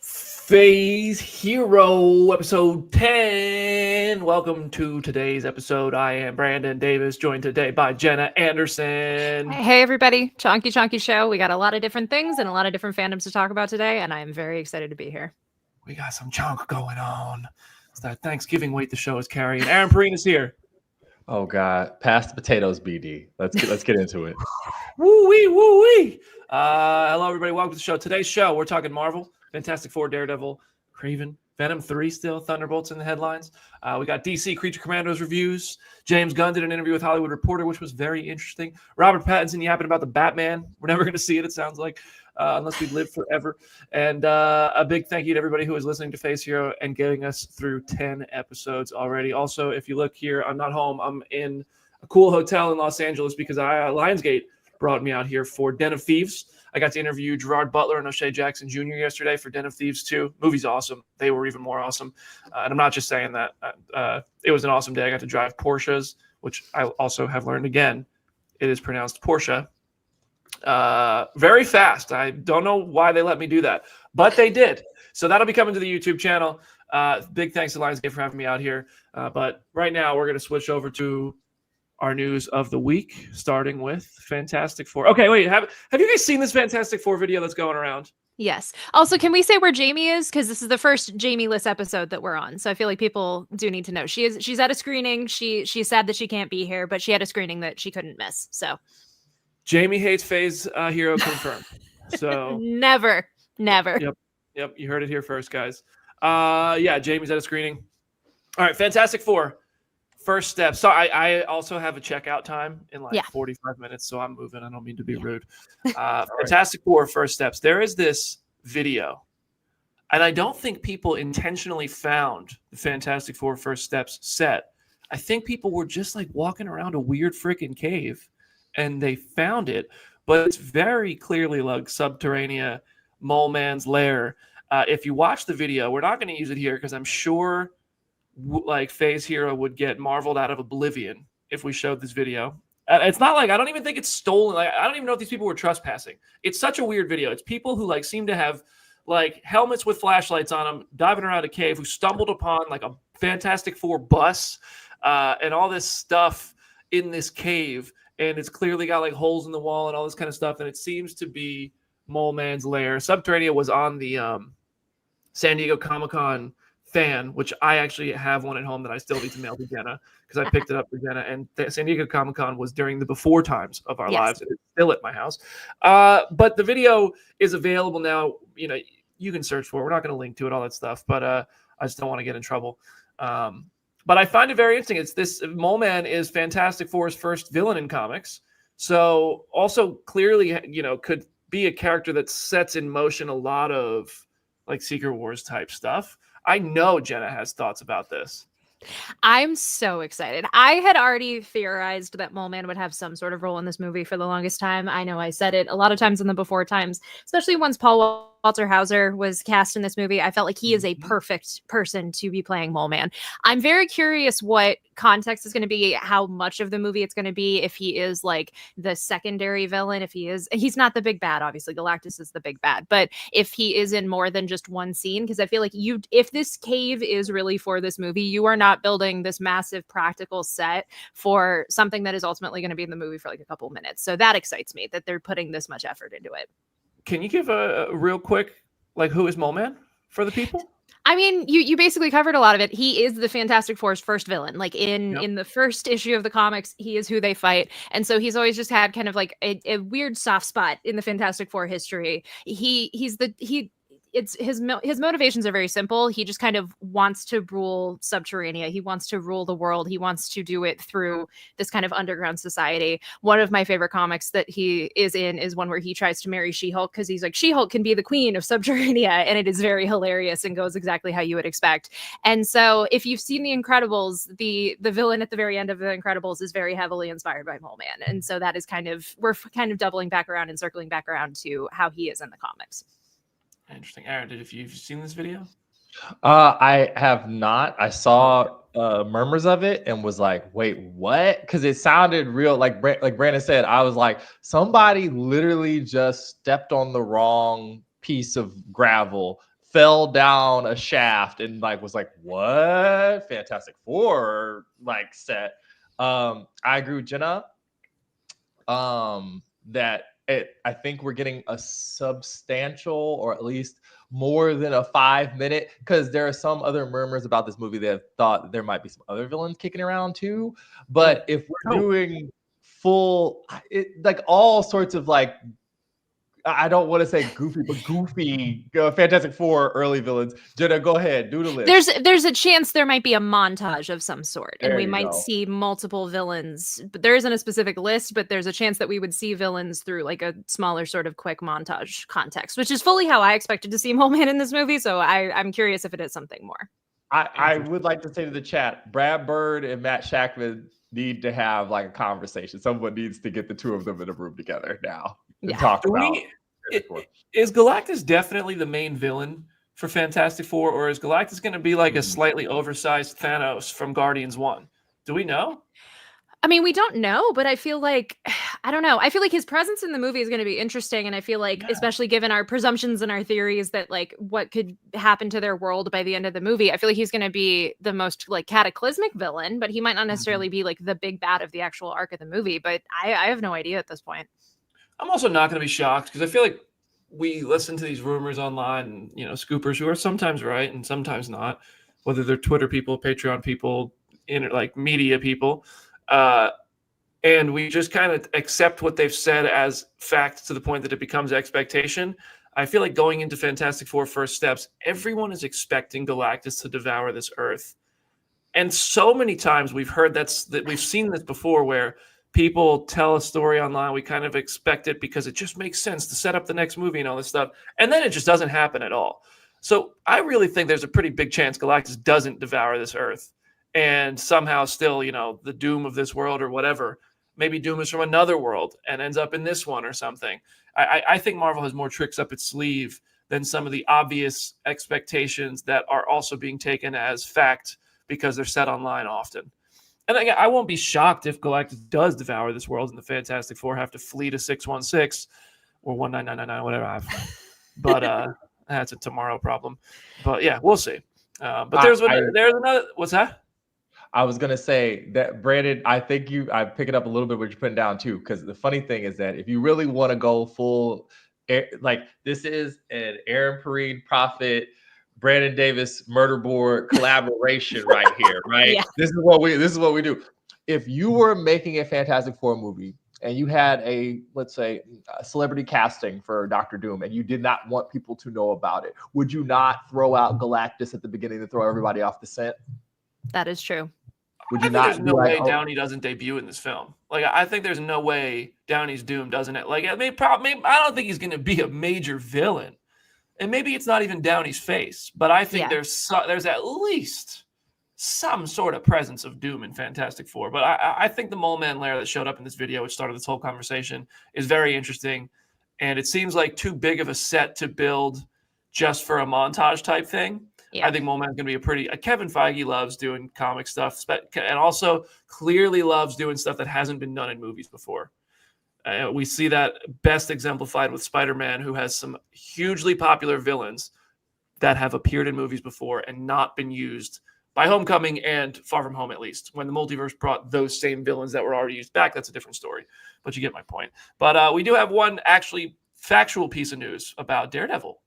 Phase Hero, episode 10. Welcome to today's episode. I am Brandon Davis, joined today by Jenna Anderson. Hey, everybody. Chonky show. We got a lot of different things and a lot of different fandoms to talk about today, and I'm very excited to be here. We got some chunk going on. It's that Thanksgiving weight the show is carrying. Aaron Perine is here. Oh, God. Pass the potatoes, BD. Let's get into it. Woo-wee, woo-wee. Hello, everybody. Welcome to the show. Today's show, we're talking Marvel, Fantastic Four, Daredevil, Kraven, Venom 3 still, Thunderbolts in the headlines. We got DC Creature Commandos reviews. James Gunn did an interview with Hollywood Reporter, which was very interesting. Robert Pattinson yapping about the Batman. We're never going to see it, it sounds like, unless we live forever. And a big thank you to everybody who is listening to Phase Hero and getting us through 10 episodes already. Also, if you look here, I'm not home. I'm in a cool hotel in Los Angeles because Lionsgate brought me out here for Den of Thieves. I got to interview Gerard Butler and O'Shea Jackson Jr. yesterday for Den of Thieves 2. Movie's awesome. They were even more awesome. And I'm not just saying that. It was an awesome day. I got to drive Porsches, which I also have learned again. It is pronounced Porsche. Very fast. I don't know why they let me do that, but they did. So that'll be coming to the YouTube channel. Big thanks to Lionsgate for having me out here. But right now we're going to switch over to our news of the week, starting with Fantastic Four. Okay, wait. Have you guys seen this Fantastic Four video that's going around? Yes. Also, can we say where Jamie is? Because this is the first Jamie-less episode that we're on. So I feel like people do need to know. She's at a screening. She's sad that she can't be here, but she had a screening that she couldn't miss. So Jamie hates Phase Hero confirmed. So never. Yep. You heard it here first, guys. Yeah, Jamie's at a screening. All right, Fantastic Four. First step. So I also have a checkout time in 45 minutes, so I'm moving. I don't mean to be rude. Fantastic Four first steps. There is this video, and I don't think people intentionally found the Fantastic Four first steps set. I think people were just like walking around a weird freaking cave, and they found it. But it's very clearly like Subterranea, Mole Man's lair. If you watch the video, we're not going to use it here because I'm sure like Phase Hero would get marveled out of oblivion if we showed this video. It's not like, I don't even think it's stolen. Like, I don't even know if these people were trespassing. It's such a weird video. It's people who like seem to have like helmets with flashlights on them diving around a cave who stumbled upon like a Fantastic Four bus and all this stuff in this cave. And it's clearly got like holes in the wall and all this kind of stuff. And it seems to be Mole Man's lair. Subterranea was on the San Diego Comic-Con fan, which I actually have one at home that I still need to mail to Jenna because I picked it up for Jenna. And San Diego Comic-Con was during the before times of our lives, and it's still at my house. But the video is available now. You know, you can search for it. We're not going to link to it, all that stuff, but I just don't want to get in trouble. But I find it very interesting. It's this Mole Man is Fantastic Four's first villain in comics, so also clearly, you know, could be a character that sets in motion a lot of like Secret Wars type stuff. I know Jenna has thoughts about this. I'm so excited. I had already theorized that Mole Man would have some sort of role in this movie for the longest time. I know I said it a lot of times in the before times, especially once Paul Walter Hauser was cast in this movie. I felt like he is a perfect person to be playing Mole Man. I'm very curious what context is going to be, how much of the movie it's going to be, if he is like the secondary villain, if he's not the big bad, obviously Galactus is the big bad, but if he is in more than just one scene, because I feel like if this cave is really for this movie, you are not building this massive practical set for something that is ultimately going to be in the movie for like a couple minutes. So that excites me that they're putting this much effort into it. Can you give a real quick, like, who is Mole Man for the people? I mean, you basically covered a lot of it. He is the Fantastic Four's first villain. Like in the first issue of the comics, he is who they fight. And so he's always just had kind of like a weird soft spot in the Fantastic Four history. His motivations are very simple. He just kind of wants to rule Subterranea. He wants to rule the world. He wants to do it through this kind of underground society. One of my favorite comics that he is in is one where he tries to marry She-Hulk because he's like, She-Hulk can be the queen of Subterranea, and it is very hilarious and goes exactly how you would expect. And so if you've seen The Incredibles, the villain at the very end of The Incredibles is very heavily inspired by Mole Man. And so that is we're kind of doubling back around and circling back around to how he is in the comics. Interesting. Aaron, have you seen this video? I have not. I saw murmurs of it and was like, wait, what? Because it sounded real. Like Brandon said, I was like, somebody literally just stepped on the wrong piece of gravel, fell down a shaft, and like was like, what? Fantastic Four like set. I agree with Jenna. That I think we're getting a substantial, or at least more than a 5-minute, because there are some other murmurs about this movie that have thought that there might be some other villains kicking around too. But if we're doing full, like all sorts of like, I don't want to say goofy, but goofy Fantastic Four early villains. Jenna, go ahead, do the list. There's a chance there might be a montage of some sort, and we might go. see multiple villains. But there isn't a specific list, but there's a chance that we would see villains through like a smaller sort of quick montage context, which is fully how I expected to see Mole Man in this movie. So I'm curious if it is something more. I would like to say to the chat, Brad Bird and Matt Shackman need to have like a conversation. Someone needs to get the two of them in a room together now and talk about it. Is Galactus definitely the main villain for Fantastic Four, or is Galactus going to be like a slightly oversized Thanos from Guardians 1? Do we know? I mean, we don't know, but I feel like, I don't know. I feel like his presence in the movie is going to be interesting. And I feel like, especially given our presumptions and our theories that like what could happen to their world by the end of the movie, I feel like he's going to be the most like cataclysmic villain, but he might not necessarily be like the big bad of the actual arc of the movie. But I have no idea at this point. I'm also not going to be shocked because I feel like we listen to these rumors online, and, you know, scoopers who are sometimes right and sometimes not, whether they're Twitter people, Patreon people, like media people. And we just kind of accept what they've said as fact to the point that it becomes expectation. I feel like going into Fantastic Four First Steps, everyone is expecting Galactus to devour this Earth. And so many times we've heard that we've seen this before where people tell a story online. We kind of expect it because it just makes sense to set up the next movie and all this stuff. And then it just doesn't happen at all. So I really think there's a pretty big chance Galactus doesn't devour this Earth and somehow still, you know, the Doom of this world or whatever. Maybe Doom is from another world and ends up in this one or something. I think Marvel has more tricks up its sleeve than some of the obvious expectations that are also being taken as fact because they're set online often. And again, I won't be shocked if Galactus does devour this world and the Fantastic Four have to flee to 616 or 19999, whatever. But that's a tomorrow problem. But yeah, we'll see. But there's another. What's that? I was gonna say that, Brandon. I think I pick it up a little bit what you're putting down too, because the funny thing is that if you really want to go full, like this is an Aaron Pareed Prophet, Brandon Davis murder board collaboration right here, right? Yeah. This is what we do. If you were making a Fantastic Four movie and you had let's say a celebrity casting for Dr. Doom and you did not want people to know about it, would you not throw out Galactus at the beginning to throw everybody off the scent? That is true. Would you not? There's no way Downey doesn't debut in this film. Like, I think there's no way Downey's Doom doesn't. Like, I don't think he's going to be a major villain. And maybe it's not even Downey's face, but I think there's at least some sort of presence of Doom in Fantastic Four. But I think the Mole Man lair that showed up in this video, which started this whole conversation, is very interesting. And it seems like too big of a set to build just for a montage type thing. Yeah. I think Mole Man's going to be Kevin Feige loves doing comic stuff and also clearly loves doing stuff that hasn't been done in movies before. We see that best exemplified with Spider-Man, who has some hugely popular villains that have appeared in movies before and not been used by Homecoming and Far From Home, at least. When the multiverse brought those same villains that were already used back, that's a different story. But you get my point. But we do have one actually factual piece of news about Daredevil.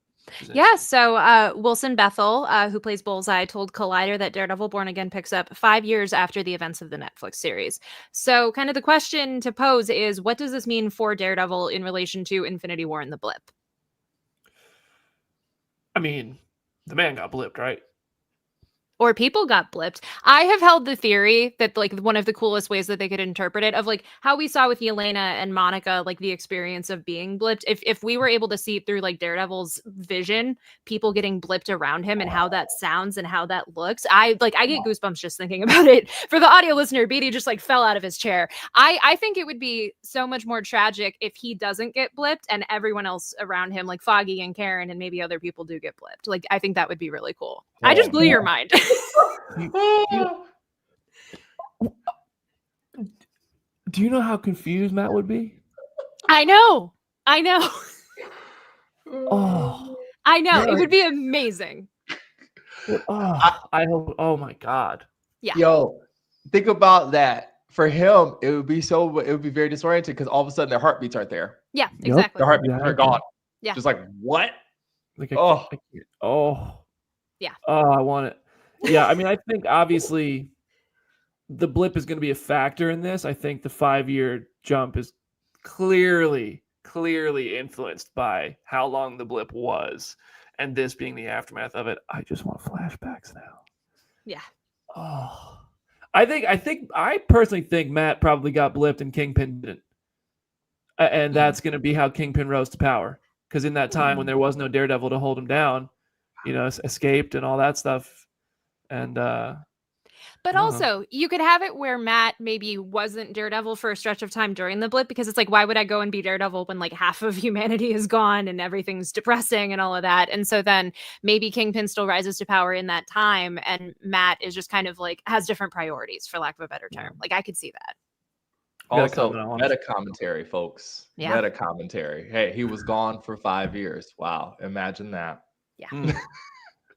Yeah, so Wilson Bethel, who plays Bullseye, told Collider that Daredevil Born Again picks up 5 years after the events of the Netflix series. So kind of the question to pose is, what does this mean for Daredevil in relation to Infinity War and the blip? I mean, the man got blipped, right? Or people got blipped. I have held the theory that like one of the coolest ways that they could interpret it, of like how we saw with Yelena and Monica, like the experience of being blipped. If we were able to see through like Daredevil's vision, people getting blipped around him and how that sounds and how that looks, I get goosebumps just thinking about it. For the audio listener, Beatty just like fell out of his chair. I think it would be so much more tragic if he doesn't get blipped and everyone else around him, like Foggy and Karen and maybe other people, do get blipped. Like, I think that would be really cool. I just blew your mind. Do you know how confused Matt would be? I know. Oh, I know. You're It like, would be amazing. I hope. Oh my God. Yeah. yo, think about that. For him, it would be very disoriented because all of a sudden their heartbeats aren't there. Yeah, Yep. exactly. Their heartbeats are gone. Yeah. Just like, what? Like Oh. I can't. Oh. Yeah. Oh, I want it. Yeah, I mean, I think obviously the blip is going to be a factor in this. I think the 5-year jump is clearly influenced by how long the blip was, and this being the aftermath of it. I just want flashbacks now. Yeah. Oh, I personally think Matt probably got blipped and Kingpin didn't, and that's going to be how Kingpin rose to power. Because in that time when there was no Daredevil to hold him down, escaped and all that stuff, and but also you could have it where Matt maybe wasn't Daredevil for a stretch of time during the blip, because it's like, why would I go and be Daredevil when like half of humanity is gone and everything's depressing and all of that? And so then maybe Kingpin still rises to power in that time, and Matt is just kind of like has different priorities, for lack of a better term. Like I could see that. Also, meta commentary, folks. Yeah. Meta commentary. Hey, he was gone for 5 years. Wow, imagine that. Yeah.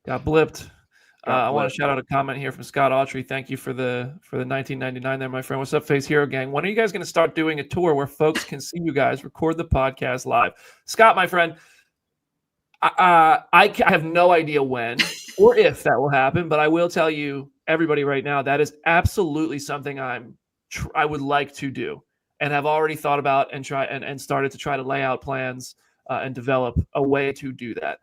Got blipped. I want to shout out a comment here from Scott Autry. Thank you for the 1999 there, my friend. What's up, Face Hero Gang? When are you guys going to start doing a tour where folks can see you guys record the podcast live? Scott, my friend, I have no idea when or if that will happen, but I will tell you, everybody right now, that is absolutely something I would like to do and have already thought about and started to try to lay out plans and develop a way to do that.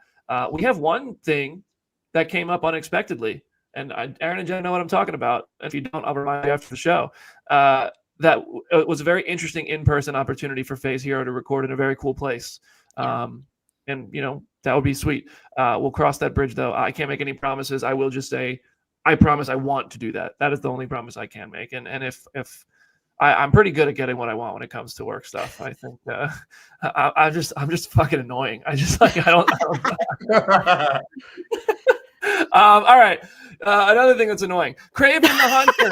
We have one thing that came up unexpectedly, and Aaron and Jen know what I'm talking about. If you don't, I'll remind you after the show. That was a very interesting in-person opportunity for Phase Hero to record in a very cool place. And that would be sweet. We'll cross that bridge, though. I can't make any promises. I will just say, I promise I want to do that. That is the only promise I can make. And if I'm pretty good at getting what I want when it comes to work stuff. I think I'm just fucking annoying. I don't. All right. Another thing that's annoying. Kraven the Hunter.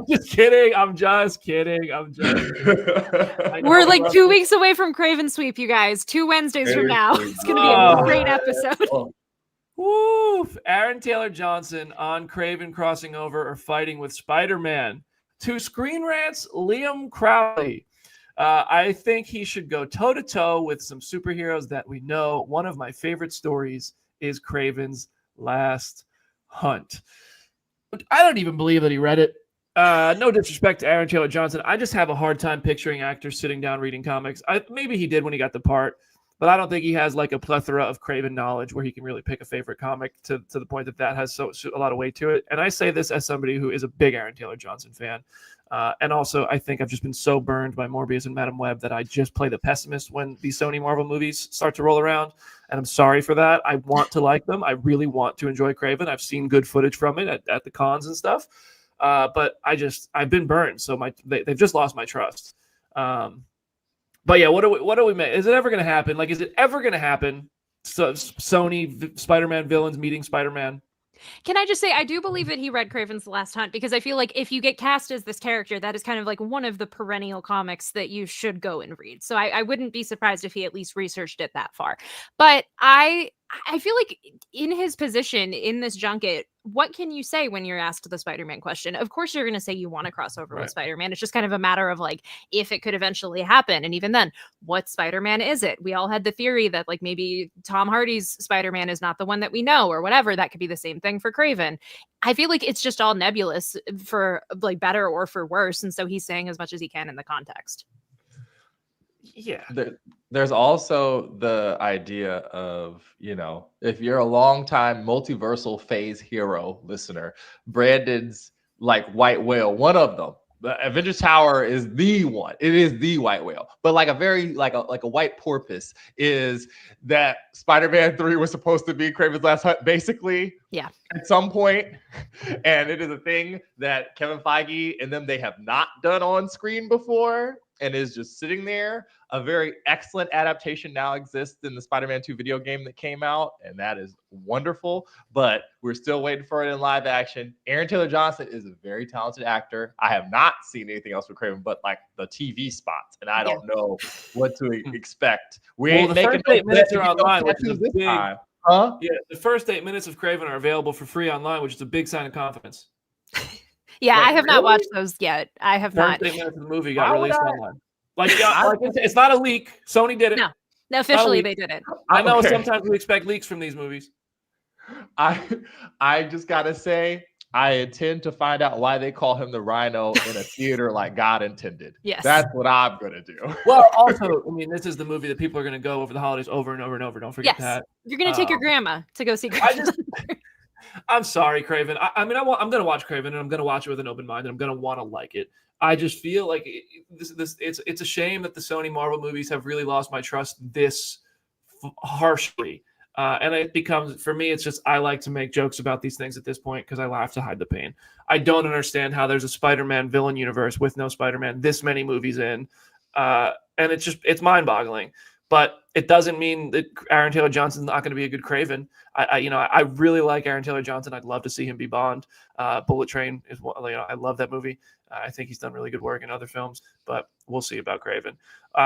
Just kidding. I'm just kidding. We're like 2 weeks away from Kraven Sweep, you guys. 2 Wednesdays from now. It's going to be a great episode. Woo! Aaron Taylor Johnson on Kraven crossing over or fighting with Spider-Man. To Screen Rant's Liam Crowley. I think he should go toe-to-toe with some superheroes that we know. One of my favorite stories is Kraven's Last Hunt. I don't even believe that he read it. No disrespect to Aaron Taylor Johnson. I just have a hard time picturing actors sitting down reading comics. Maybe he did when he got the part, but I don't think he has like a plethora of Kraven knowledge where he can really pick a favorite comic to the point that has a lot of weight to it. And I say this as somebody who is a big Aaron Taylor Johnson fan. And also, I think I've just been so burned by Morbius and Madam Web that I just play the pessimist when these Sony Marvel movies start to roll around. And I'm sorry for that. I want to like them. I really want to enjoy Kraven. I've seen good footage from it at the cons and stuff. But I've been burned. So they've just lost my trust. But yeah, what do we make? Is it ever going to happen? Like, is it ever going to happen? So Sony Spider-Man villains meeting Spider-Man. Can I just say, I do believe that he read Kraven's Last Hunt, because I feel like if you get cast as this character, that is kind of like one of the perennial comics that you should go and read. So I wouldn't be surprised if he at least researched it that far. But I feel like in his position in this junket, what can you say when you're asked the Spider-Man question? Of course, you're going to say you want to cross over with Spider-Man. It's just kind of a matter of like, if it could eventually happen. And even then, what Spider-Man is it? We all had the theory that like maybe Tom Hardy's Spider-Man is not the one that we know or whatever. That could be the same thing for Kraven. I feel like it's just all nebulous for like better or for worse. And so he's saying as much as he can in the context. Yeah. There's also the idea of, if you're a longtime multiversal Phase Hero listener, Brandon's like white whale, one of them. The Avengers Tower is the one. It is the white whale. But like a very like a white porpoise is that Spider-Man 3 was supposed to be Kraven's Last Hunt, basically. Yeah. At some point. And it is a thing that Kevin Feige and them, they have not done on screen before and is just sitting there. a very excellent adaptation now exists in the Spider-Man 2 video game that came out, and that is wonderful. But we're still waiting for it in live action. Aaron Taylor Johnson is a very talented actor. I have not seen anything else with Kraven, but like the TV spots, and I don't know what to expect. We ain't making no 8 minutes are online, which is this big. time. Huh? Yeah, the first 8 minutes of Kraven are available for free online, which is a big sign of confidence. Yeah, Wait, I have not really? watched those yet. I have not. First 8 minutes of the movie got Why would released I? online. Like it's not a leak. Sony did it. No. Officially, leak. they did it. I know Okay. sometimes we expect leaks from these movies. I just gotta say, I intend to find out why they call him the Rhino in a theater like God intended. Yes. That's what I'm gonna do. Well, also, I mean, this is the movie that people are going to go over the holidays over and over and over. Don't forget Yes. that. You're going to take your grandma to go see I Kraven. just, I'm sorry, Kraven. I'm going to watch Kraven, and I'm going to watch it with an open mind, and I'm going to want to like it. I just feel like it's a shame that the Sony Marvel movies have really lost my trust this harshly. And it becomes, for me, it's just, I like to make jokes about these things at this point because I laugh to hide the pain. I don't understand how there's a Spider-Man villain universe with no Spider-Man this many movies in. And it's mind-boggling. But it doesn't mean that Aaron Taylor Johnson's not going to be a good Kraven. I really like Aaron Taylor Johnson. I'd love to see him be Bond. Bullet Train is one, I love that movie. I think he's done really good work in other films, but we'll see about Kraven.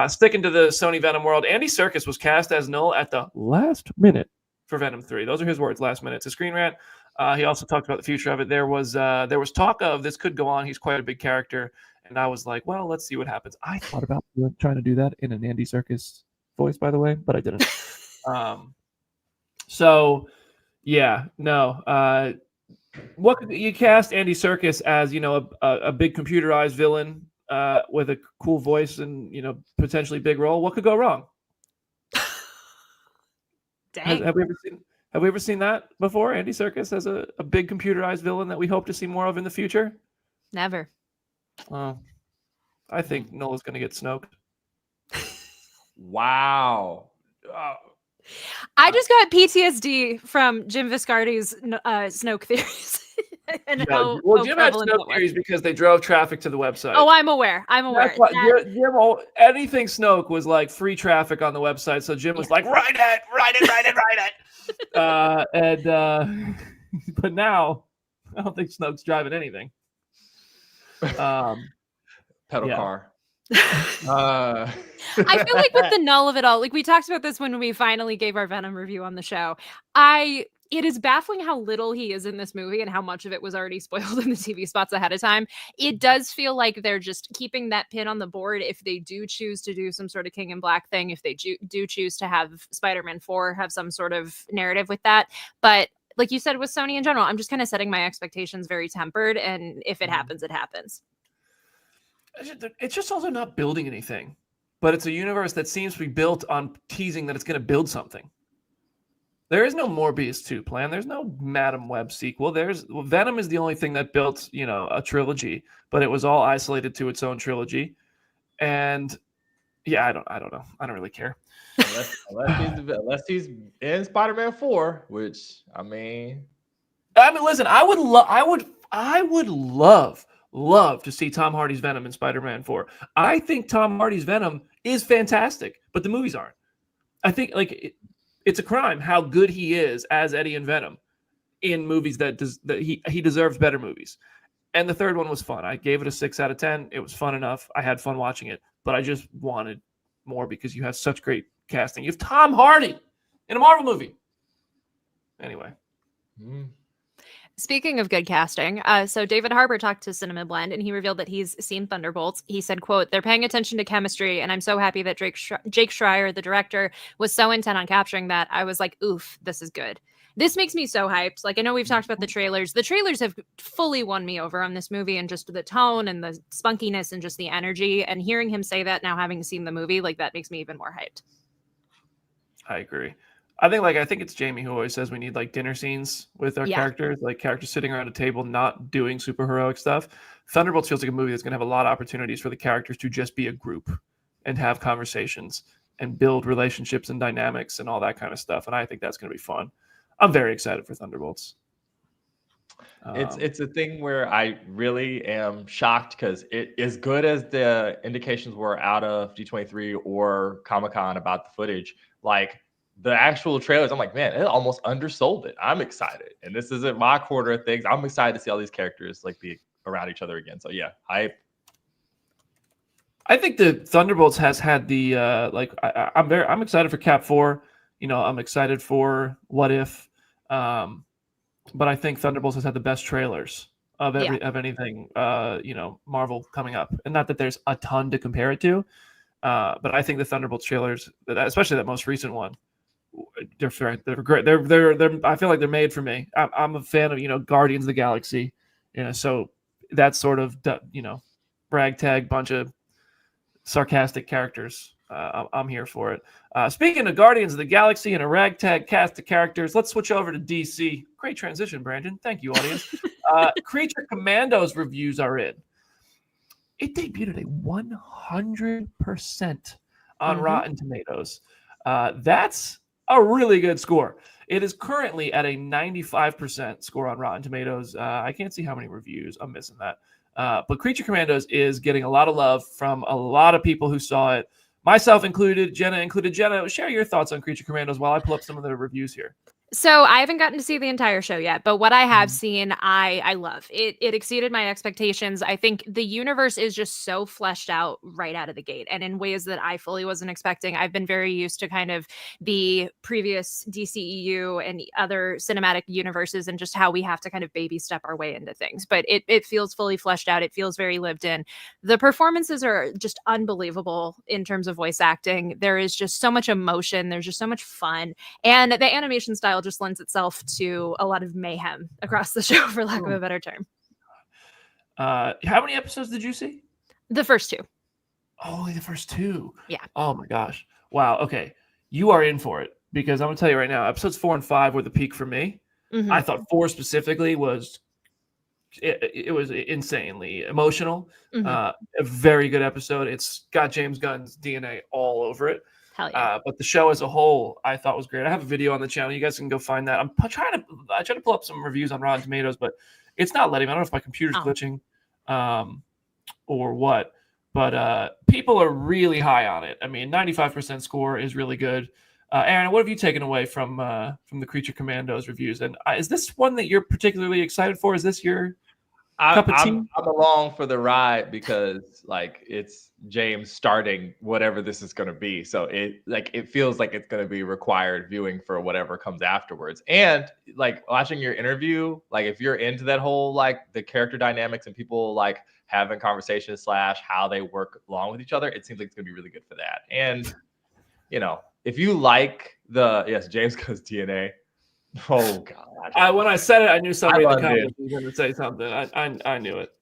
Sticking to the Sony Venom world, Andy Serkis was cast as Knull at the last minute for Venom 3. Those are his words, last minute. It's a Screen Rant. He also talked about the future of it. There was talk of this could go on. He's quite a big character. And I was like, well, let's see what happens. I thought about trying to do that in an Andy Serkis voice, by the way, but I didn't. So yeah, no. What could you cast Andy Serkis as, a big computerized villain with a cool voice and, potentially big role? What could go wrong? Dang. Have we ever seen that before? Andy Serkis as a big computerized villain that we hope to see more of in the future? Never. I think Knull is going to get Snoked. Wow. I just got PTSD from Jim Viscardi's Snoke theories. And Jim how had prevalent Snoke that was. theories because they drove traffic to the website. Oh, I'm aware. That's why Jim, anything Snoke was like free traffic on the website. So Jim was like, write it. But now I don't think Snoke's driving anything. Pedal car. I feel like with the Knull of it all, like we talked about this when we finally gave our Venom review on the show. It is baffling how little he is in this movie and how much of it was already spoiled in the TV spots ahead of time. It does feel like they're just keeping that pin on the board if they do choose to do some sort of King in Black thing, if they do choose to have Spider-Man 4 have some sort of narrative with that. But like you said with Sony in general, I'm just kind of setting my expectations very tempered. And if it happens, it happens. It's just also not building anything, but it's a universe that seems to be built on teasing that it's going to build something. There is no Morbius 2 plan. There's no Madam Web sequel. Venom is the only thing that built, a trilogy, but it was all isolated to its own trilogy. And yeah, I don't know. I don't really care. Unless he's in Spider-Man 4, which listen, I would love to see Tom Hardy's Venom in Spider-Man 4. I think Tom Hardy's Venom is fantastic, but the movies aren't. I think it's a crime how good he is as Eddie and Venom in movies that he deserves better movies. And the third one was fun. I gave it a 6 out of 10. It was fun enough. I had fun watching it, but I just wanted more because you have such great casting. You have Tom Hardy in a Marvel movie. Anyway. Speaking of good casting, so David Harbour talked to Cinema Blend and he revealed that he's seen Thunderbolts. He said, quote, "They're paying attention to chemistry and I'm so happy that Jake Schreier, the director, was so intent on capturing that. I was like, oof, this is good." This makes me so hyped. Like, I know we've talked about the trailers. The trailers have fully won me over on this movie and just the tone and the spunkiness and just the energy. And hearing him say that now, having seen the movie, like that makes me even more hyped. I agree. I think it's Jamie who always says we need like dinner scenes with our characters, like characters sitting around a table, not doing superheroic stuff. Thunderbolts feels like a movie that's going to have a lot of opportunities for the characters to just be a group and have conversations and build relationships and dynamics and all that kind of stuff. And I think that's going to be fun. I'm very excited for Thunderbolts. It's a thing where I really am shocked because it as good as the indications were out of D23 or Comic-Con about the footage, like the actual trailers, I'm like, man, it almost undersold it. I'm excited, and this isn't my quarter of things. I'm excited to see all these characters like be around each other again. So yeah, I think the Thunderbolts has had the I'm excited for Cap 4. I'm excited for What If. But I think Thunderbolts has had the best trailers of anything Marvel coming up. And not that there's a ton to compare it to, but I think the Thunderbolts trailers, especially that most recent one, they're great. They're I feel like they're made for me. I'm a fan of Guardians of the Galaxy, so that sort of ragtag bunch of sarcastic characters. I'm here for it. Speaking of Guardians of the Galaxy and a ragtag cast of characters, let's switch over to DC. Great transition, Brandon. Thank you, audience. Creature Commandos reviews are in. It debuted at 100% on Rotten Tomatoes. That's a really good score. It is currently at a 95% score on Rotten Tomatoes. I can't see how many reviews. I'm missing that. But Creature Commandos is getting a lot of love from a lot of people who saw it. Myself included, Jenna included. Jenna, share your thoughts on Creature Commandos while I pull up some of the reviews here. So I haven't gotten to see the entire show yet, but what I have seen, I love. It exceeded my expectations. I think the universe is just so fleshed out right out of the gate, and in ways that I fully wasn't expecting. I've been very used to kind of the previous DCEU and other cinematic universes and just how we have to kind of baby step our way into things. But it feels fully fleshed out. It feels very lived in. The performances are just unbelievable in terms of voice acting. There is just so much emotion. There's just so much fun. And the animation style just lends itself to a lot of mayhem across the show, for lack of a better term. How many episodes did you see? The first 2. Oh, only the first 2. Yeah. Oh my gosh. Wow. Okay. You are in for it, because I'm gonna tell you right now, episodes 4 and 5 were the peak for me. I thought 4 specifically was it was insanely emotional. A very good episode. It's got James Gunn's DNA all over it. Hell yeah. But the show as a whole, I thought was great. I have a video on the channel. You guys can go find that. I try to pull up some reviews on Rotten Tomatoes, but it's not letting me. I don't know if my computer's glitching or what. But people are really high on it. I mean, 95% score is really good. Aaron, what have you taken away from the Creature Commandos reviews? And is this one that you're particularly excited for? Is this your cup of tea? I'm along for the ride because like it's James starting whatever this is going to be. So it feels like it's going to be required viewing for whatever comes afterwards. And like watching your interview, like if you're into that whole like the character dynamics and people like having conversations / how they work along with each other, it seems like it's going to be really good for that. And if you like James Gunn's DNA. Oh God! When I said it, I knew somebody in the comments was going to say something. I knew it.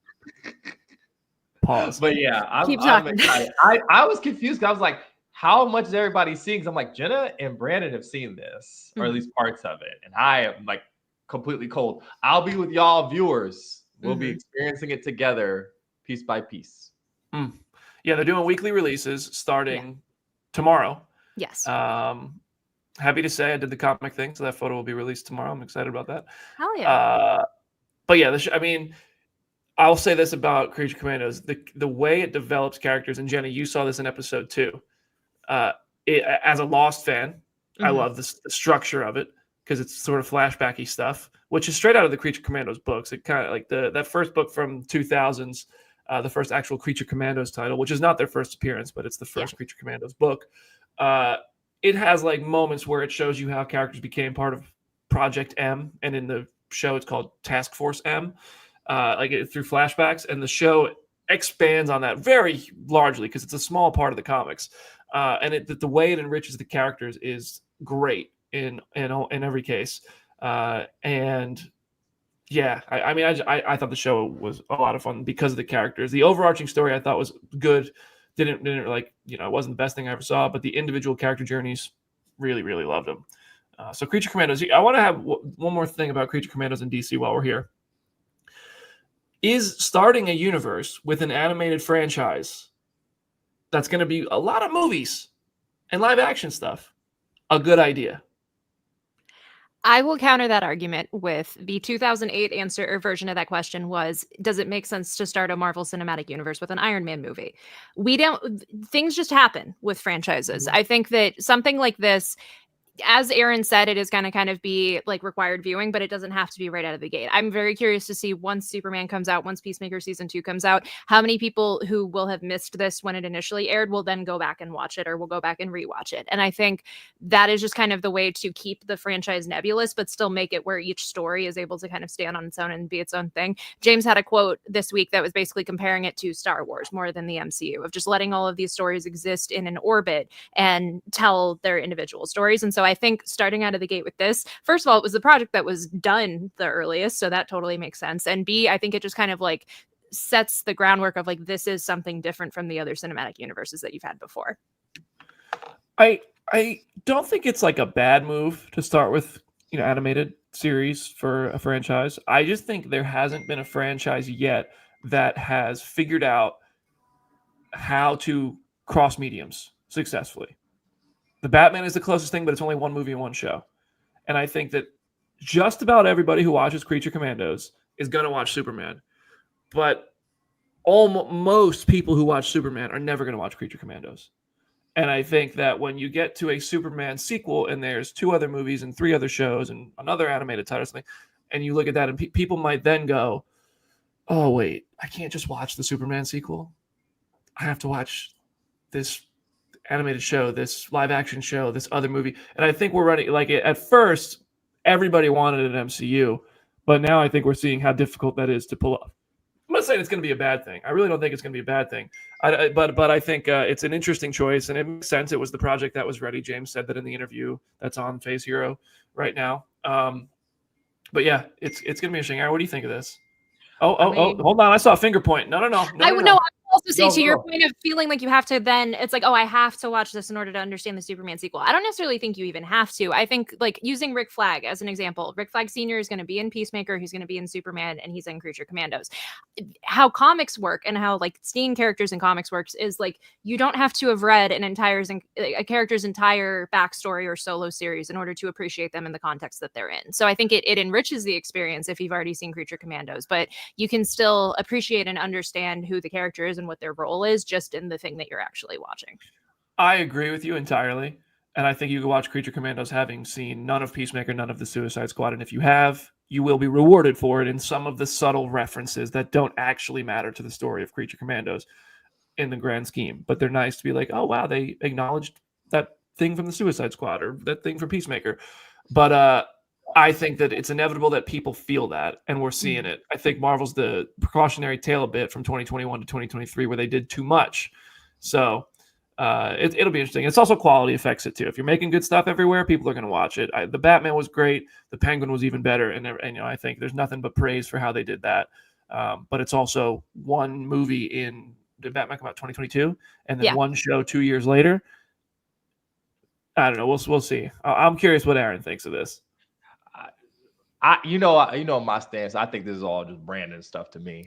Pause. But yeah, I'm excited. I was confused. I was like, how much is everybody seeing? I'm like, Jenna and Brandon have seen this, or at least parts of it, and I am like completely cold. I'll be with y'all viewers. We'll be experiencing it together, piece by piece. Yeah, they're doing weekly releases starting tomorrow. Yes. Happy to say I did the comic thing, so that photo will be released tomorrow. I'm excited about that. Hell yeah. But yeah, I mean, I'll say this about Creature Commandos: the way it develops characters. And Jenny, you saw this in episode 2. As a Lost fan, I love the structure of it because it's sort of flashbacky stuff, which is straight out of the Creature Commandos books. It kind of like that first book from 2000s, the first actual Creature Commandos title, which is not their first appearance, but it's the first Creature Commandos book. It has like moments where it shows you how characters became part of Project M, and in the show it's called Task Force M, through flashbacks, and the show expands on that very largely because it's a small part of the comics, and the way it enriches the characters is great in every case, and yeah, I thought the show was a lot of fun because of the characters. The overarching story I thought was good. Didn't like, it wasn't the best thing I ever saw, but the individual character journeys, really, really loved them. So Creature Commandos, I want to have one more thing about Creature Commandos in DC while we're here. Is starting a universe with an animated franchise that's going to be a lot of movies and live action stuff a good idea? I will counter that argument with the 2008 answer or version of that question was, does it make sense to start a Marvel Cinematic Universe with an Iron Man movie? Things just happen with franchises. I think that something like this, as Aaron said, it is going to kind of be like required viewing, but it doesn't have to be right out of the gate. I'm very curious to see once Superman comes out, once Peacemaker season 2 comes out, how many people who will have missed this when it initially aired will then go back and watch it or will go back and rewatch it. And I think that is just kind of the way to keep the franchise nebulous, but still make it where each story is able to kind of stand on its own and be its own thing. James had a quote this week that was basically comparing it to Star Wars more than the MCU, of just letting all of these stories exist in an orbit and tell their individual stories. And so I think starting out of the gate with this, first of all, it was the project that was done the earliest, so that totally makes sense. And B, I think it just kind of like sets the groundwork of like, this is something different from the other cinematic universes that you've had before. I don't think it's like a bad move to start with, animated series for a franchise. I just think there hasn't been a franchise yet that has figured out how to cross mediums successfully. The Batman is the closest thing, but it's only one movie and one show. And I think that just about everybody who watches Creature Commandos is going to watch Superman. But most people who watch Superman are never going to watch Creature Commandos. And I think that when you get to a Superman sequel and there's 2 other movies and 3 other shows and another animated title or something, and you look at that and people might then go, oh, wait, I can't just watch the Superman sequel. I have to watch this animated show, this live action show, this other movie. And I think we're running, like, at first, everybody wanted an MCU, but now I think we're seeing how difficult that is to pull off. I'm not saying it's going to be a bad thing. I really don't think it's going to be a bad thing. But I think it's an interesting choice, and it makes sense. It was the project that was ready. James said that in the interview that's on Phase Hero right now. But yeah, it's going to be interesting. Aaron, what do you think of this? Hold on. I saw a finger point. No. I would know. I also say to your point of feeling like you have to then, it's like, oh, I have to watch this in order to understand the Superman sequel. I don't necessarily think you even have to. I think, like, using Rick Flag as an example, Rick Flag Sr. is going to be in Peacemaker, he's going to be in Superman, and he's in Creature Commandos. How comics work and how, like, seeing characters in comics works is, like, you don't have to have read a character's entire backstory or solo series in order to appreciate them in the context that they're in. So I think it enriches the experience if you've already seen Creature Commandos, but you can still appreciate and understand who the character is and what their role is just in the thing that you're actually watching. I agree with you entirely. And I think you can watch Creature Commandos having seen none of Peacemaker, none of the Suicide Squad. And if you have, you will be rewarded for it in some of the subtle references that don't actually matter to the story of Creature Commandos in the grand scheme. But they're nice to be like, oh, wow, they acknowledged that thing from the Suicide Squad or that thing from Peacemaker. But I think that it's inevitable that people feel that, and we're seeing it. I think Marvel's the precautionary tale a bit from 2021 to 2023 where they did too much. So it'll be interesting. It's also quality affects it too. If you're making good stuff everywhere, people are going to watch it. The Batman was great. The Penguin was even better. And I think there's nothing but praise for how they did that. But it's also one movie did Batman come out 2022? And then one show 2 years later? I don't know. We'll see. I'm curious what Aaron thinks of this. You know my stance. I think this is all just Brandon stuff to me,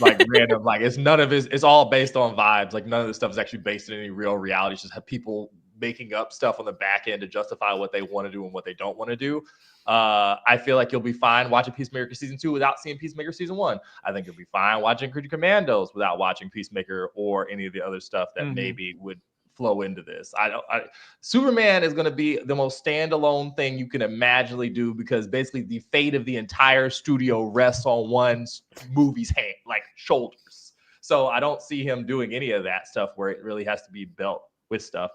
like random. Like it's none of it. It's all based on vibes. Like none of this stuff is actually based in any real reality. It's just have people making up stuff on the back end to justify what they want to do and what they don't want to do. I feel like you'll be fine watching Peacemaker season 2 without seeing Peacemaker season 1. I think you'll be fine watching Creature Commandos without watching Peacemaker or any of the other stuff that maybe would flow into this. Superman is going to be the most standalone thing you can imaginably do because basically the fate of the entire studio rests on one movie's shoulders. So I don't see him doing any of that stuff where it really has to be built with stuff.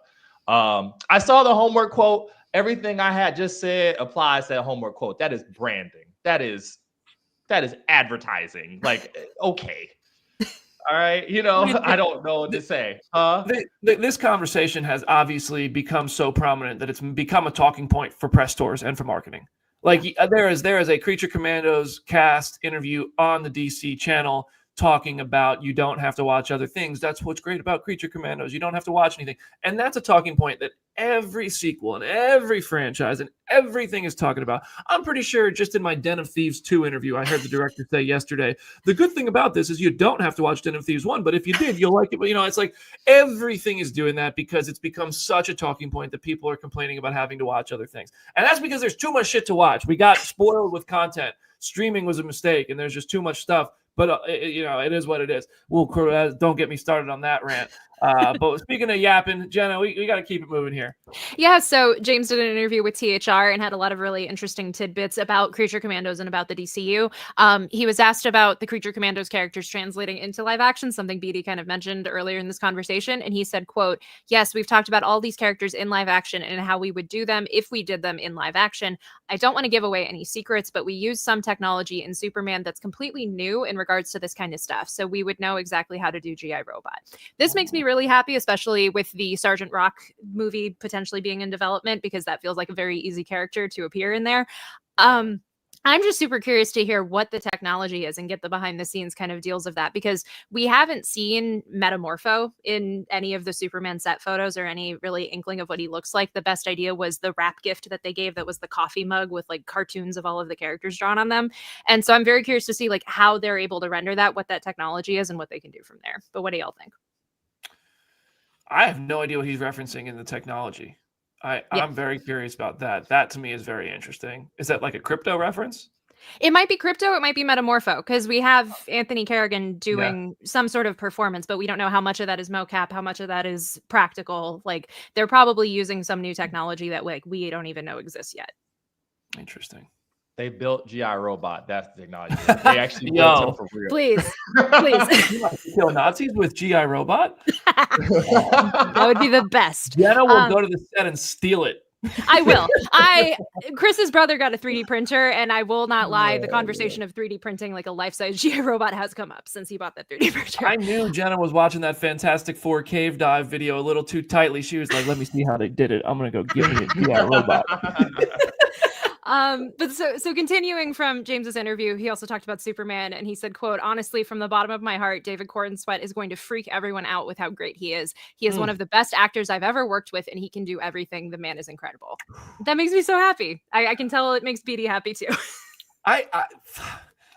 I saw the homework quote. Everything I had just said applies to that homework quote. That is branding. That is advertising. Like, okay. All right, I don't know what to say. This conversation has obviously become so prominent that it's become a talking point for press tours and for marketing. Like there is a Creature Commandos cast interview on the DC channel talking about you don't have to watch other things. That's what's great about Creature Commandos. You don't have to watch anything. And that's a talking point that every sequel and every franchise and everything is talking about. I'm pretty sure just in my Den of Thieves 2 interview, I heard the director say yesterday, the good thing about this is you don't have to watch Den of Thieves 1, but if you did, you'll like it. But, it's like everything is doing that because it's become such a talking point that people are complaining about having to watch other things. And that's because there's too much shit to watch. We got spoiled with content. Streaming was a mistake, and there's just too much stuff. But, it is what it is. Don't get me started on that rant. But speaking of yapping, Jenna, we got to keep it moving here. Yeah, so James did an interview with THR and had a lot of really interesting tidbits about Creature Commandos and about the DCU. He was asked about the Creature Commandos characters translating into live action, something BD kind of mentioned earlier in this conversation. And he said, quote, yes, we've talked about all these characters in live action and how we would do them if we did them in live action. I don't want to give away any secrets, but we use some technology in Superman that's completely new in regards to this kind of stuff. So we would know exactly how to do GI Robot. This makes me really happy, especially with the Sergeant Rock movie potentially being in development, because that feels like a very easy character to appear in there. I'm just super curious to hear what the technology is and get the behind the scenes kind of deals of that, because we haven't seen Metamorpho in any of the Superman set photos or any really inkling of what he looks like. The best idea was the wrap gift that they gave that was the coffee mug with like cartoons of all of the characters drawn on them. And so I'm very curious to see like how they're able to render that, what that technology is and what they can do from there. But what do y'all think? I have no idea what he's referencing in the technology. I'm very curious about that. That to me is very interesting. Is that like a crypto reference? It might be crypto. It might be Metamorpho, because we have Anthony Kerrigan doing some sort of performance, but we don't know how much of that is mocap, how much of that is practical. Like they're probably using some new technology that like we don't even know exists yet. Interesting. They built GI Robot. That's the technology. They actually built him for real. Please. You like to kill Nazis with GI Robot? That would be the best. Jenna will go to the set and steal it. I will. Chris's brother got a 3D printer, and I will not lie. The conversation of 3D printing like a life-size GI Robot has come up since he bought that 3D printer. I knew Jenna was watching that Fantastic Four cave dive video a little too tightly. She was like, let me see how they did it. I'm going to go give me a GI Robot. But so continuing from James's interview, he also talked about Superman, and he said, quote, honestly, from the bottom of my heart, David Cornsweet is going to freak everyone out with how great he is. He is one of the best actors I've ever worked with, and he can do everything. The man is incredible. That makes me so happy. I can tell it makes BD happy too.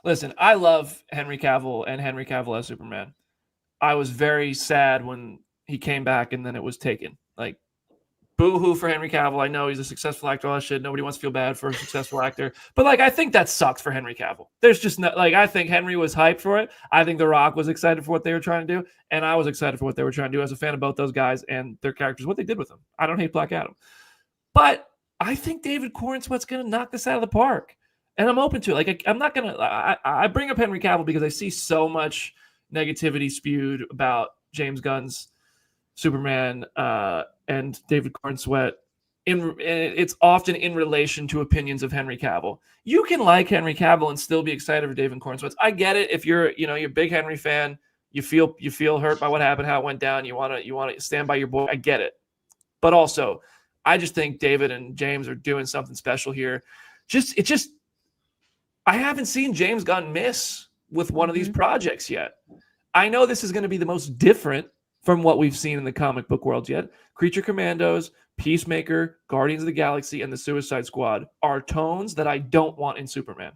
Listen, I love Henry Cavill and Henry Cavill as Superman. I was very sad when he came back and then it was taken. Like, boo-hoo for Henry Cavill. I know he's a successful actor, all that shit. Nobody wants to feel bad for a successful actor. But, like, I think that sucks for Henry Cavill. There's just no, like, I think Henry was hyped for it. I think The Rock was excited for what they were trying to do. And I was excited for what they were trying to do as a fan of both those guys and their characters, what they did with them. I don't hate Black Adam. But I think David Cornsweet's going to knock this out of the park. And I'm open to it. Like, I'm not going to, I bring up Henry Cavill because I see so much negativity spewed about James Gunn's Superman and David Cornsweet. It's often in relation to opinions of Henry Cavill. You can like Henry Cavill and still be excited for David Cornsweet. I get it. If you're a big Henry fan, you feel hurt by what happened, how it went down. You want to stand by your boy. I get it. But also, I just think David and James are doing something special here. I haven't seen James Gunn miss with one of these projects yet. I know this is going to be the most different from what we've seen in the comic book world yet. Creature Commandos, Peacemaker, Guardians of the Galaxy, and the Suicide Squad are tones that I don't want in Superman.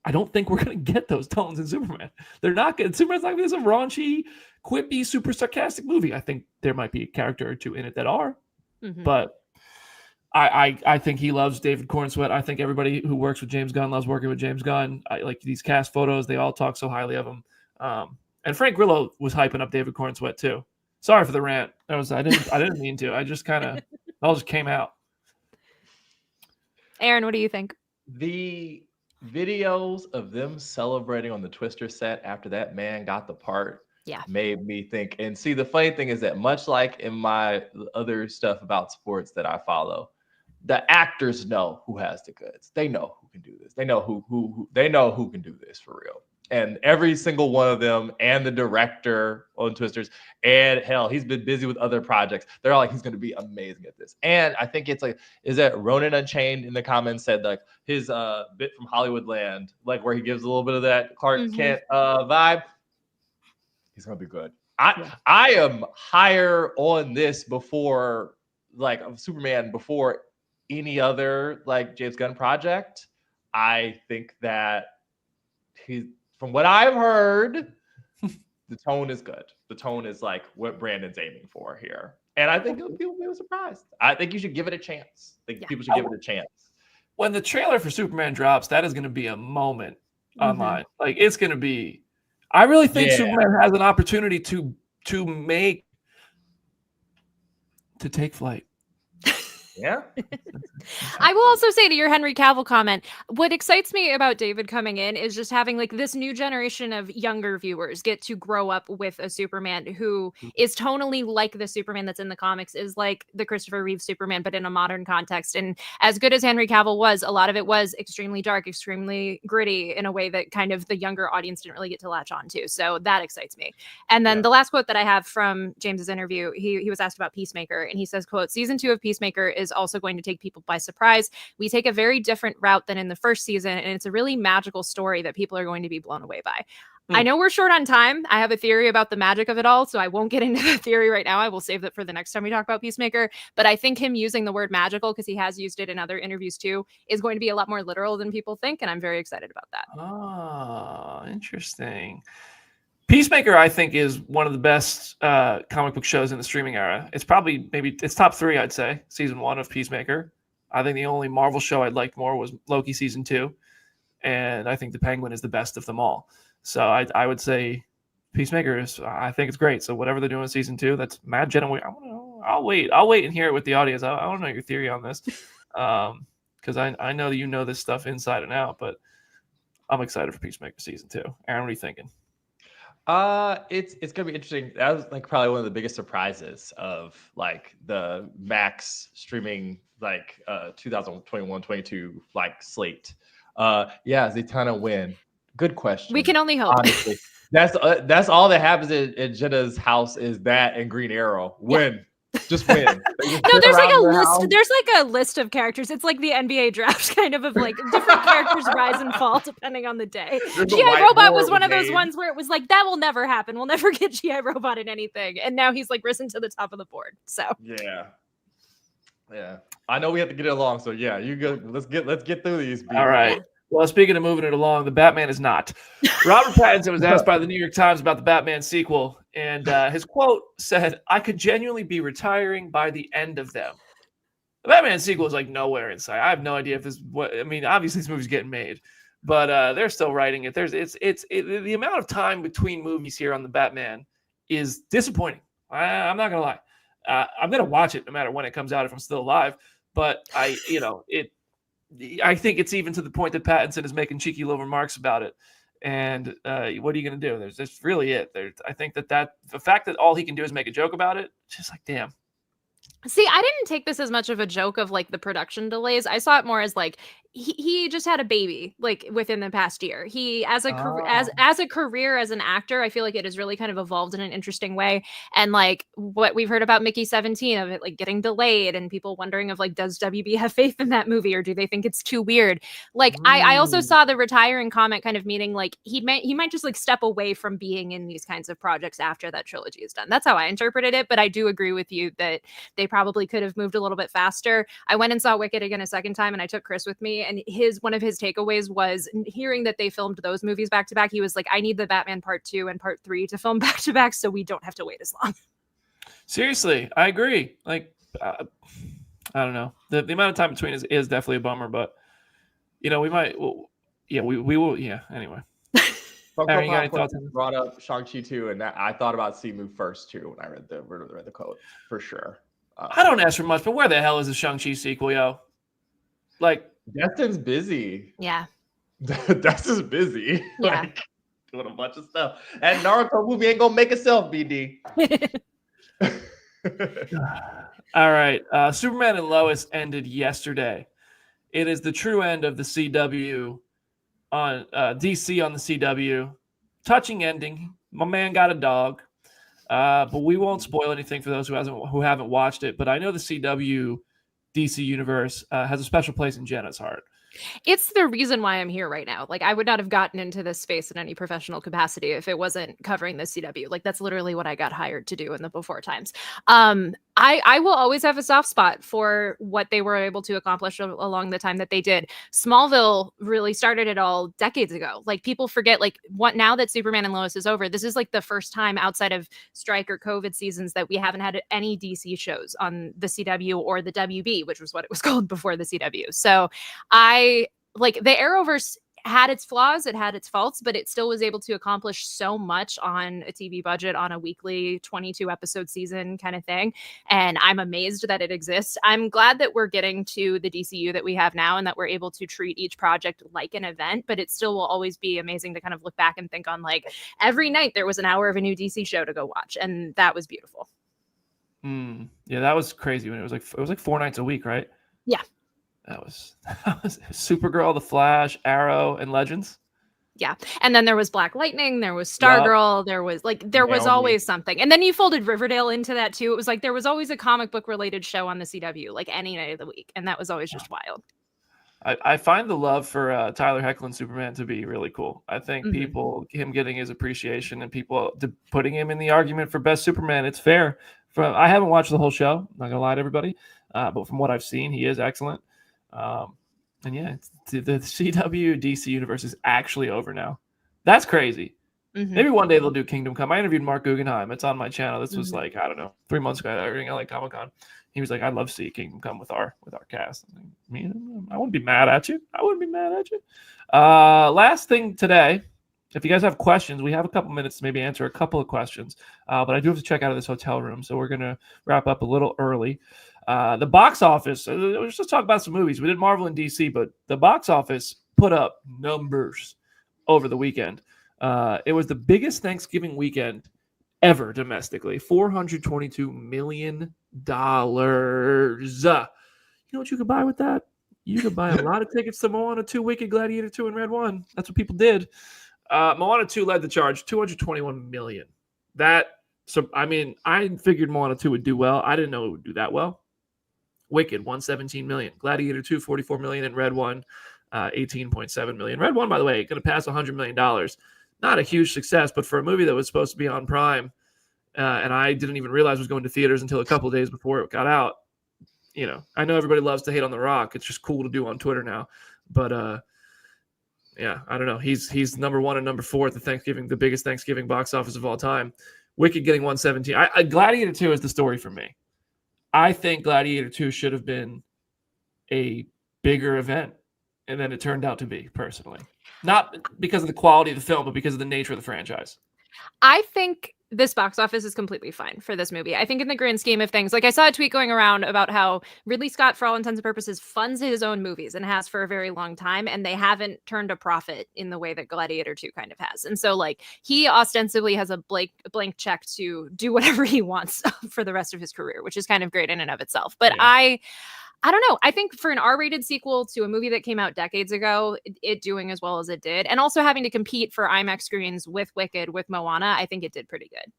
I don't think we're going to get those tones in Superman. They're not good. Superman's not going to be some raunchy, quippy, super sarcastic movie. I think there might be a character or two in it that are. But I think he loves David Cornsweet. I think everybody who works with James Gunn loves working with James Gunn. I like these cast photos. They all talk so highly of him. And Frank Grillo was hyping up David Cornsweet too. Sorry for the rant. I didn't mean to. I just kind of all just came out. Aaron, what do you think? The videos of them celebrating on the Twister set after that man got the part made me think. And see, the funny thing is that much like in my other stuff about sports that I follow, the actors know who has the goods. They know who can do this. They know who can do this for real. And every single one of them, and the director on Twisters, and hell, he's been busy with other projects. They're all like, he's going to be amazing at this. And I think it's like, is that Ronan Unchained in the comments said like his bit from Hollywoodland, like where he gives a little bit of that Clark Kent vibe. He's going to be good. I am higher on this before like Superman before any other like James Gunn project. I think that from what I've heard, the tone is good. The tone is like what Brandon's aiming for here. And I think people will be surprised. I think you should give it a chance. I think people should give it a chance. When the trailer for Superman drops, that is going to be a moment online. Like it's going to be, I really think Superman has an opportunity to take flight. Yeah. I will also say to your Henry Cavill comment, what excites me about David coming in is just having like this new generation of younger viewers get to grow up with a Superman who is tonally like the Superman that's in the comics, is like the Christopher Reeve Superman, but in a modern context. And as good as Henry Cavill was, a lot of it was extremely dark, extremely gritty in a way that kind of the younger audience didn't really get to latch on to. So that excites me. And then the last quote that I have from James's interview, he was asked about Peacemaker, and he says, quote, "Season 2 of Peacemaker is also going to take people by surprise. We take a very different route than in the first season, and it's a really magical story that people are going to be blown away by." I know we're short on time. I have a theory about the magic of it all, so I won't get into the theory right now. I will save that for the next time we talk about Peacemaker. But I think him using the word magical, because he has used it in other interviews too, is going to be a lot more literal than people think, and I'm very excited about that. Oh, interesting. Peacemaker, I think, is one of the best comic book shows in the streaming era. It's probably it's top 3, I'd say. Season 1 of Peacemaker. I think the only Marvel show I'd liked more was Loki season 2, and I think the Penguin is the best of them all. So I would say Peacemaker is. I think it's great. So whatever they're doing in season 2, that's mad genuine. I'll wait and hear it with the audience. I want to know your theory on this, because I know that you know this stuff inside and out. But I'm excited for Peacemaker season 2. Aaron, what are you thinking? It's gonna be interesting. That was like probably one of the biggest surprises of like the Max streaming like 2021-22 like slate. Zatanna win. Good question. We can only hope. Honestly, that's all that happens in Jenna's house is that and Green Arrow win. Just win. No, there's like a list. There's like a list of characters. It's like the NBA draft kind of like different characters rise and fall depending on the day. G.I. Robot was one of those ones where it was like, that will never happen. We'll never get G.I. Robot in anything. And now he's like risen to the top of the board. So yeah. I know we have to get it along. So yeah, you go. Let's get through these. People. All right. Well, speaking of moving it along, the Batman is not. Robert Pattinson was asked by the New York Times about the Batman sequel, and his quote said, "I could genuinely be retiring by the end of them." The Batman sequel is like nowhere in sight. I have no idea if this. Obviously this movie's getting made, but they're still writing it. The amount of time between movies here on the Batman is disappointing. I'm not gonna lie. I'm gonna watch it no matter when it comes out if I'm still alive. But I think it's even to the point that Pattinson is making cheeky little remarks about it. And what are you going to do? That's really it. I think that the fact that all he can do is make a joke about it, it's just like, damn. See, I didn't take this as much of a joke of like the production delays. I saw it more as like he just had a baby like within the past year. He as a career as an actor, I feel like it has really kind of evolved in an interesting way. And like what we've heard about Mickey 17 of it like getting delayed and people wondering of like, does WB have faith in that movie or do they think it's too weird? Like I also saw the retiring comment kind of meaning like he might just like step away from being in these kinds of projects after that trilogy is done. That's how I interpreted it. But I do agree with you that they probably could have moved a little bit faster. I went and saw Wicked again a second time and I took Chris with me, and one of his takeaways was hearing that they filmed those movies back to back. He was like, I need the Batman Part 2 and Part 3 to film back to back so we don't have to wait as long. Seriously, I agree. Like I don't know. The amount of time between is definitely a bummer, but we might we will anyway. Aaron, you got any thoughts? Brought up Shang-Chi 2, and I thought about Simu first too when I read the quote for sure. I don't ask for much, but where the hell is the Shang-Chi sequel, yo? Like, Destin's busy. Yeah. Destin's busy. Yeah. Like, doing a bunch of stuff. And Naruto movie ain't gonna make itself, BD. All right. Superman and Lois ended yesterday. It is the true end of the CW on DC on the CW. Touching ending. My man got a dog. But we won't spoil anything for those who haven't watched it. But I know the CW DC universe has a special place in Jenna's heart. It's the reason why I'm here right now. Like, I would not have gotten into this space in any professional capacity if it wasn't covering the CW. Like, that's literally what I got hired to do in the before times. I will always have a soft spot for what they were able to accomplish along the time that they did. Smallville really started it all decades ago. Like, people forget, like, what now that Superman and Lois is over, this is like the first time outside of strike or COVID seasons that we haven't had any DC shows on the CW or the WB, which was what it was called before the CW. So like the Arrowverse had its flaws, it had its faults, but it still was able to accomplish so much on a TV budget on a weekly 22 episode season kind of thing. And I'm amazed that it exists. I'm glad that we're getting to the DCU that we have now and that we're able to treat each project like an event, but it still will always be amazing to kind of look back and think on, like, every night there was an hour of a new DC show to go watch. And that was beautiful. Yeah, that was crazy when it was like 4 nights a week, right? Yeah. That was Supergirl, The Flash, Arrow, and Legends. Yeah. And then there was Black Lightning, there was Stargirl, there was always something. And then you folded Riverdale into that too. It was like there was always a comic book related show on the CW, like any night of the week. And that was always just wild. I find the love for Tyler Hoechlin Superman to be really cool. I think him getting his appreciation and people putting him in the argument for best Superman, it's fair. I haven't watched the whole show, I'm not gonna lie to everybody, but from what I've seen, he is excellent. And yeah, the CW DC universe is actually over now. That's crazy. Maybe one day they'll do Kingdom Come. I interviewed Mark Guggenheim. It's on my channel. This was like, I don't know, 3 months ago. Everything I like Comic-Con. He was like, I'd love to see Kingdom Come with our cast. I wouldn't be mad at you. Last thing today, if you guys have questions, we have a couple minutes to maybe answer a couple of questions. But I do have to check out of this hotel room, so we're gonna wrap up a little early. The box office, let's just talk about some movies. We did Marvel and DC, but the box office put up numbers over the weekend. It was the biggest Thanksgiving weekend ever domestically, $422 million. You know what you could buy with that? You could buy a lot of tickets to Moana 2, Wicked, Gladiator 2, and Red 1. That's what people did. Moana 2 led the charge, $221 million. I figured Moana 2 would do well. I didn't know it would do that well. Wicked, $117 million. Gladiator 2, $44 million. And Red 1, $18.7 million. Red 1, by the way, going to pass $100 million. Not a huge success, but for a movie that was supposed to be on Prime, and I didn't even realize it was going to theaters until a couple of days before it got out. You know, I know everybody loves to hate on The Rock. It's just cool to do on Twitter now. But yeah, I don't know. He's number 1 and number 4 at the biggest Thanksgiving box office of all time. Wicked getting 117. Gladiator 2 is the story for me. I think Gladiator 2 should have been a bigger event, and then it turned out to be, personally. Not because of the quality of the film, but because of the nature of the franchise. I think this box office is completely fine for this movie. I think in the grand scheme of things, like I saw a tweet going around about how Ridley Scott, for all intents and purposes, funds his own movies and has for a very long time, and they haven't turned a profit in the way that Gladiator 2 kind of has. And so, like, he ostensibly has a blank check to do whatever he wants for the rest of his career, which is kind of great in and of itself. But yeah. I don't know. I think for an R-rated sequel to a movie that came out decades ago, it doing as well as it did, and also having to compete for IMAX screens with Wicked, with Moana, I think it did pretty good.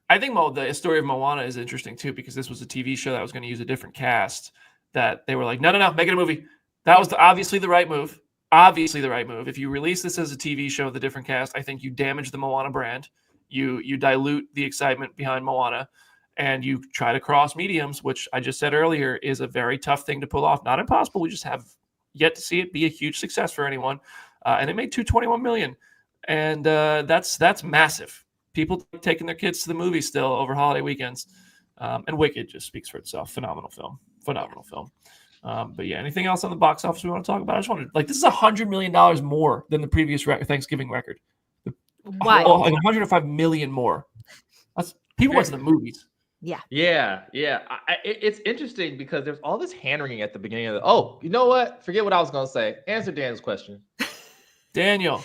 I think the story of Moana is interesting too, because this was a TV show that was going to use a different cast. That they were like, no, make it a movie. That was obviously the right move. Obviously the right move. If you release this as a TV show with a different cast, I think you damage the Moana brand. You dilute the excitement behind Moana. And you try to cross mediums, which I just said earlier is a very tough thing to pull off. Not impossible. We just have yet to see it be a huge success for anyone. And it made $221 million. And that's massive. People taking their kids to the movies still over holiday weekends. And Wicked just speaks for itself. Phenomenal film. But yeah, anything else on the box office we want to talk about? I just wanted, this is $100 million more than the previous Thanksgiving record. Why? Like $105 million more. People went to the movies. Yeah. It's interesting because there's all this hand-wringing at the beginning of you know what? Forget what I was going to say. Answer Daniel's question. Daniel,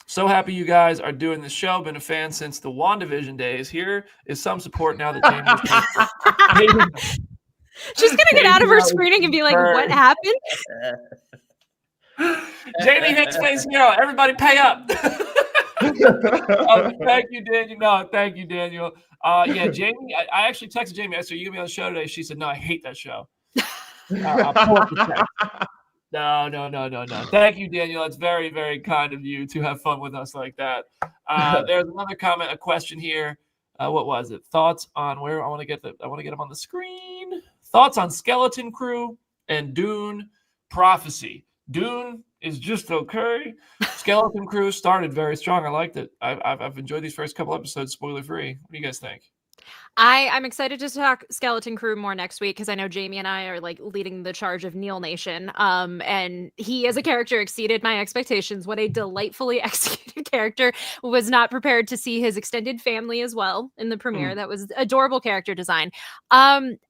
so happy you guys are doing this show. Been a fan since the WandaVision days. Here is some support now that Jamie She's going to get out of her screening and be like, what happened? Jamie Hicks Space Hero. Everybody pay up. Thank you, Daniel. No, thank you, Daniel. Yeah, Jamie. I actually texted Jamie. I said, "You gonna be on the show today?" She said, "No, I hate that show." I'll pull up the text. No. Thank you, Daniel. It's very, very kind of you to have fun with us like that. There's another comment, a question here. What was it? Thoughts on where I want to get them on the screen. Thoughts on Skeleton Crew and Dune Prophecy. Dune is just okay. Skeleton Crew started very strong. I liked it. I've enjoyed these first couple episodes, spoiler free. What do you guys think? I'm excited to talk Skeleton Crew more next week because I know Jamie and I are like leading the charge of Neil Nation. And he as a character exceeded my expectations. What a delightfully executed character. Was not prepared to see his extended family as well in the premiere. That was adorable character design.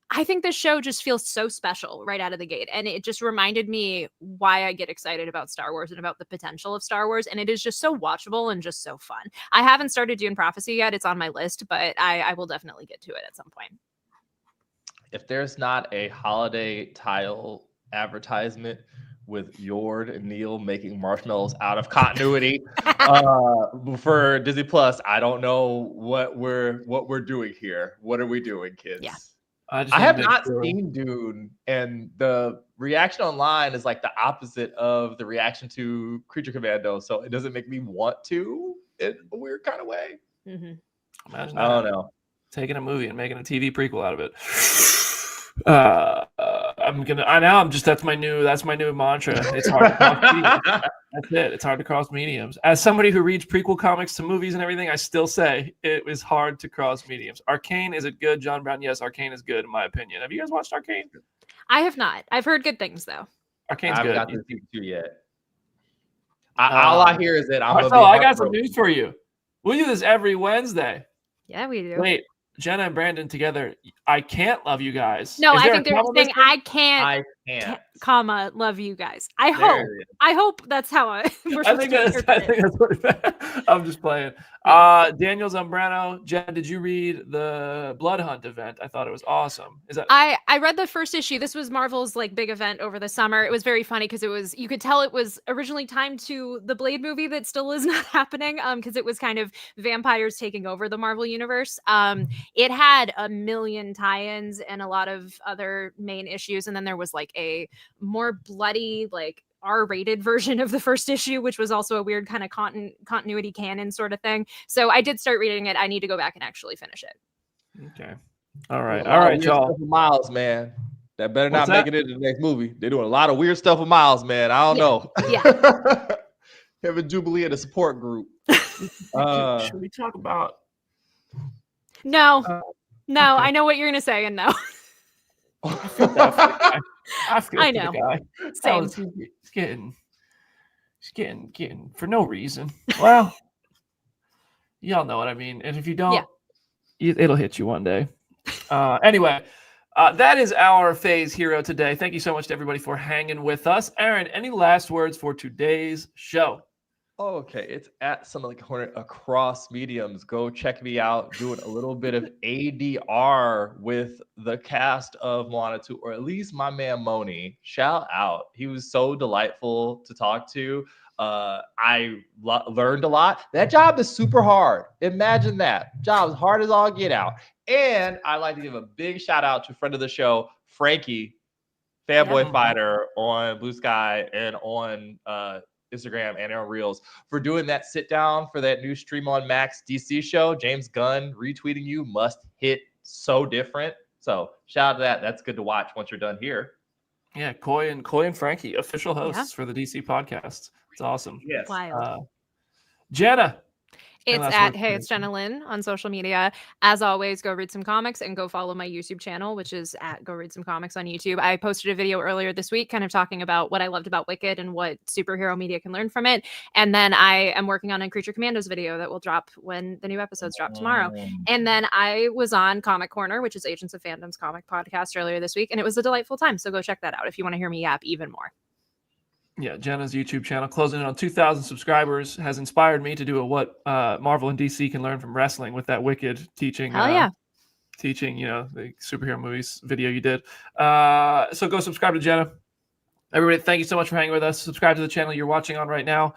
I think this show just feels so special right out of the gate. And it just reminded me why I get excited about Star Wars and about the potential of Star Wars. And it is just so watchable and just so fun. I haven't started Dune Prophecy yet. It's on my list, but I will definitely get to it at some point. If there's not a holiday tile advertisement with Yord and Neil making marshmallows out of continuity for Disney Plus, I don't know what we're doing here. What are we doing, kids? Yeah. I have not seen Dune, and the reaction online is like the opposite of the reaction to Creature Commandos, so it doesn't make me want to in a weird kind of way. Mm-hmm. Imagine I don't know. Taking a movie and making a TV prequel out of it. That's my new mantra. It's hard to cross mediums. That's it. It's hard to cross mediums. As somebody who reads prequel comics to movies and everything, I still say it is hard to cross mediums. Arcane, is it good? John Brown, yes, Arcane is good in my opinion. Have you guys watched Arcane? I have not. I've heard good things though. Arcane's good. I haven't got to season 2 yet. All I hear is that I got some news for you. We do this every Wednesday. Yeah, we do. Wait, Jenna and Brandon together. I can't love you guys. No, I think they're saying I can't, comma, love you guys. I hope that's how I think that's what I'm just playing. Daniel Zambrano, Jen, did you read the Blood Hunt event? I thought it was awesome. I read the first issue. This was Marvel's like big event over the summer. It was very funny because you could tell it was originally timed to the Blade movie that still is not happening because it was kind of vampires taking over the Marvel universe. It had a million tie-ins and a lot of other main issues, and then there was like a more bloody, like R-rated version of the first issue, which was also a weird kind of continuity canon sort of thing. So I did start reading it. I need to go back and actually finish it. Okay. All right, y'all. Miles, man. That better not make it into the next movie. They're doing a lot of weird stuff with Miles, man. I don't know. Yeah. Him and Jubilee in a support group. Should we talk about? No. No, okay. I know what you're gonna say, and no. I know. The guy. Same. He's getting for no reason. Well, y'all know what I mean. And if you don't, it'll hit you one day. Anyway, that is our phase hero today. Thank you so much to everybody for hanging with us. Aaron, any last words for today's show? Okay, it's at Something Like a Hornet across mediums. Go check me out doing a little bit of ADR with the cast of Moana 2, or at least my man Moni. Shout out. He was so delightful to talk to. I learned a lot. That job is super hard. Imagine that. Job is hard as all get out. And I'd like to give a big shout out to a friend of the show, Frankie, Fanboy Fighter on Blue Sky and on Instagram and on Reels, for doing that sit down for that new Stream on Max DC show. James Gunn retweeting you must hit so different. So shout out to that. That's good to watch once you're done here. Yeah, Coy and Frankie, official hosts for the DC podcast. It's awesome. Yes. Wild. Jenna. It's at Hey It's Jenna Lynn on social media. As always, go read some comics and go follow my YouTube channel, which is at Go Read Some Comics on YouTube. I posted a video earlier this week kind of talking about what I loved about Wicked and what superhero media can learn from it. And then I am working on a Creature Commandos video that will drop when the new episodes drop tomorrow. And then I was on Comic Corner, which is Agents of Fandom's comic podcast, earlier this week, and it was a delightful time. So go check that out if you want to hear me yap even more. Yeah, Jenna's YouTube channel, closing in on 2,000 subscribers, has inspired me to do what Marvel and DC can learn from wrestling with that Wicked teaching. Teaching, the superhero movies video you did. So go subscribe to Jenna. Everybody, thank you so much for hanging with us. Subscribe to the channel you're watching on right now.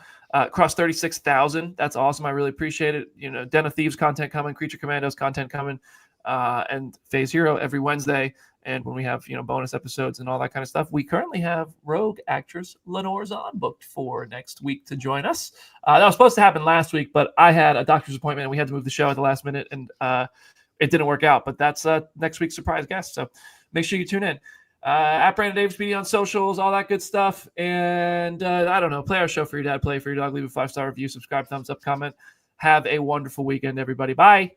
Cross 36,000. That's awesome. I really appreciate it. You know, Den of Thieves content coming, Creature Commandos content coming, and Phase Hero every Wednesday. And when we have, you know, bonus episodes and all that kind of stuff, we currently have Rogue actress Lenore Zahn booked for next week to join us. That was supposed to happen last week, but I had a doctor's appointment and we had to move the show at the last minute, and it didn't work out. But that's next week's surprise guest. So make sure you tune in. At Brandon Davis PD on socials, all that good stuff. And I don't know, play our show for your dad, play for your dog, leave a 5-star review, subscribe, thumbs up, comment. Have a wonderful weekend, everybody. Bye.